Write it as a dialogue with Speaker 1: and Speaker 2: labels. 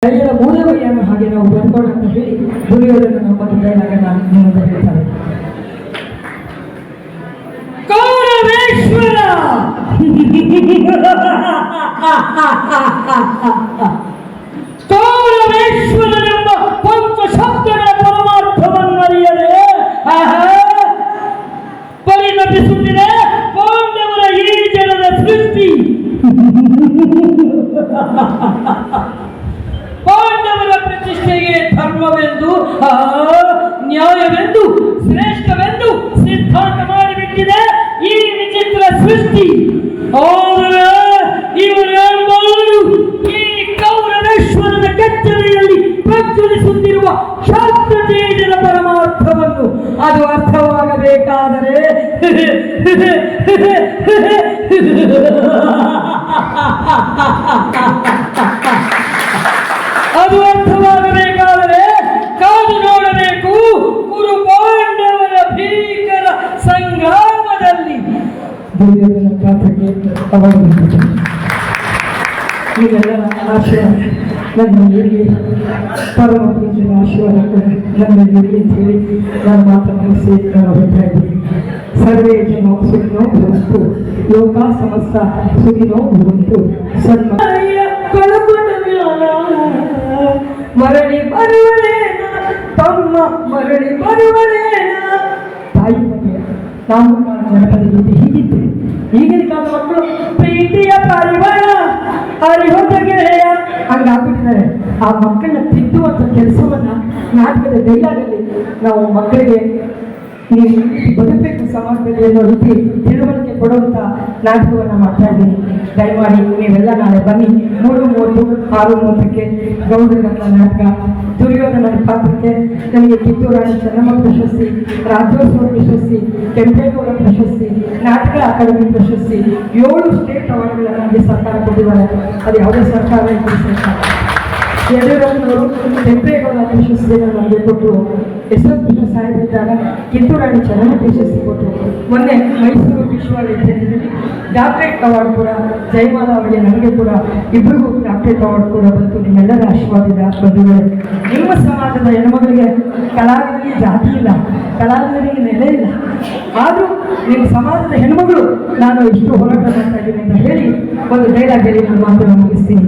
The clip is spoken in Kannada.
Speaker 1: ಕೈಯ ಮೂಲವಯ್ಯನ ಹಾಗೆ ನಾವು ಬರ್ಕೋಣ ಅಂತ ಹೇಳಿ ದುರ್ಯೋಧನ ನಮ್ಮ ಡೈಲಾಗನ್ನ ನಿಮ್ಮಂತ ಹೇಳ್ತಾರೆ. ಕೌರವೇಶ್ವರ ಕೌರವೇಶ್ವರನೆಂಬ ಪಂಚ ಶಬ್ದಗಳ ಪರಮಾರ್ಥವನ್ನರಿಯದೆ ಪರಿಣಮಿಸುತ್ತಿದೆ ಪಾಂಡವರ ಈ ಜನದ ಸೃಷ್ಟಿ. ಪಾಂಡವರ ಪ್ರತಿಷ್ಠೆಗೆ ಧರ್ಮವೆಂದು ನ್ಯಾಯವೆಂದು ಶ್ರೇಷ್ಠವೆಂದು ಸಿದ್ಧಾಂತ ಮಾಡಿಬಿಟ್ಟಿದೆ ಈ ವಿಚಿತ್ರ ಸೃಷ್ಟಿ. ಆದರೆ ಇವರೆಲ್ಲರೂ ಈ ಕೌರವೇಶ್ವರನ ಕೆಚ್ಚಲೆಯಲ್ಲಿ ಪ್ರಜ್ವಲಿಸುತ್ತಿರುವ ಶಾಸ್ತ್ರ ತೇಜದ ಪರಮಾರ್ಥವನ್ನು ಅದು ಅರ್ಥವಾಗಬೇಕಾದರೆ ಅದು ಅರ್ಥವಾಗಬೇಕಾದರೆ ಕಾದು ನೋಡಬೇಕು ಕುರು ಪಾಂಡವರ ಭೀಕರ ಸಂಗ್ರಾಮದಲ್ಲಿ. ದುರ್ಯೋಧನ ಪಾತ್ರಕ್ಕೆ ನೀವೆಲ್ಲರ ಆಶೀರ್ವಾದ ನನ್ನ ಹಿರಿಯ ಪರಮ ಪೂಜ್ಯನ ಆಶೀರ್ವಾದ ನನ್ನ ಹಿರಿಯ ಅಂತ ಹೇಳಿ ನಾನು ಮಾತ್ರ ಮುಗಿಸಿ ನಾನು ಹೋಗ್ತಾ ಇದ್ದೀನಿ. ಸರ್ವೇ ಜನ ಸುಖಿನೋ ಭವಂತು ಲೋಕ ಸಮಸ್ತ ಸುಖಿನೋ ಭವಂತು ಸನ್ಮ ಮರಳಿ ಬರುವರೇನ ತಮ್ಮ ಮರಳಿ ಬರುವರೇನ. ತಾಯಿ ಬಗ್ಗೆ ನಾವು ಜನಪದ ಗೀತೆ ಹೀಗಿತ್ತು. ಈಗಿನ ಕಾಲ ಮಕ್ಕಳು ಪ್ರೀತಿಯ ಪರಿವಾರ ಹರಿಹೊತ್ತ ಗೆಳೆಯ ಹಂಗಾಗ್ಬಿಟ್ಟಿದ್ದಾರೆ. ಆ ಮಕ್ಕಳನ್ನ ತಿದ್ದುವಂಥ ಕೆಲಸವನ್ನ ನಾಟಕದ ಡೈಲಾಗಲ್ಲಿ ನಾವು ಮಕ್ಕಳಿಗೆ ನೀವು ಬದುಕಬೇಕು ಸಮಾಜದಲ್ಲಿ ಅನ್ನೋ ರೀತಿ ತಿಳುವಳಿಕೆ ಕೊಡುವಂಥ ನಾಟಕವನ್ನು ಮಾಡ್ತಾ ಇದ್ದೀನಿ. ದಯಮಾಡಿ ನೀವೆಲ್ಲ ನಾಳೆ ಬನ್ನಿ. 3:30 6:30ಕ್ಕೆ ಗೌಡರ ನಾಟಕ. ದುರ್ಯೋಧನ ಪಾತ್ರಕ್ಕೆ ನನಗೆ ಕಿತ್ತೂರು ರಾಣಿ ಚೆನ್ನಮ್ಮ ಪ್ರಶಸ್ತಿ, ರಾಜ್ಯೋತ್ಸವ ಪ್ರಶಸ್ತಿ, ಕೆಂಪೇಗೌಡ ಪ್ರಶಸ್ತಿ, ನಾಟಕ ಅಕಾಡೆಮಿ ಪ್ರಶಸ್ತಿ, 7 ಸ್ಟೇಟ್ ಅವಾರ್ಡ್ಗಳನ್ನು ನನಗೆ ಸರ್ಕಾರ ಕೊಟ್ಟಿದ್ದಾರೆ. ಅದು ಯಾವುದೇ ಸರ್ಕಾರ ಸರ್ಕಾರ ಯಡಿಯೂರಪ್ಪನವರು ಕೆಂಪೇಗೌಡ ಪ್ರಶಸ್ತಿಯನ್ನು ನಮಗೆ ಕೊಟ್ಟರು. ಯಶವಂತಪುರ ಸಾಹೇಬರಿದ್ದಾಗ ಕಿತ್ತೂರು ರಾಣಿ ಚೆನ್ನಮ್ಮ ಪ್ರಶಸ್ತಿ ಕೊಟ್ಟರು. ಮೊನ್ನೆ ಮೈಸೂರು ವಿಶ್ವವಿದ್ಯಾಲಯದಲ್ಲಿ ಡಾಕ್ಟರೇಟ್ ಅವಾರ್ಡ್ ಕೂಡ ಜಯಮಾಲ ಅವರಿಗೆ ನನಗೆ ಕೂಡ ಇಬ್ಬರಿಗೂ ಡಾಕ್ಟರೇಟ್ ಅವಾರ್ಡ್ ಕೂಡ ಬಂತು. ನಿಮ್ಮೆಲ್ಲರ ಆಶೀರ್ವಾದ ಬಂಧುಗಳೇ. ನಿಮ್ಮ ಸಮಾಜದ ಹೆಣ್ಮಗಳಿಗೆ ಕಲಾವಿದರಿಗೆ ಜಾತಿ ಇಲ್ಲ, ಕಲಾವಿದರಿಗೆ ನೆಲೆ ಇಲ್ಲ. ಆದರೂ ನಿಮ್ಮ ಸಮಾಜದ ಹೆಣ್ಮಗಳು ನಾನು ಇಷ್ಟು ಹೋರಾಟ ಮಾಡ್ತಾ ಇದ್ದೀನಿ ಅಂತ ಹೇಳಿ ಒಂದು ಡೈಲಾಗ್ ಹೇಳಿ ನನ್ನ ಮಾತನ್ನು ಮುಗಿಸ್ತೀನಿ.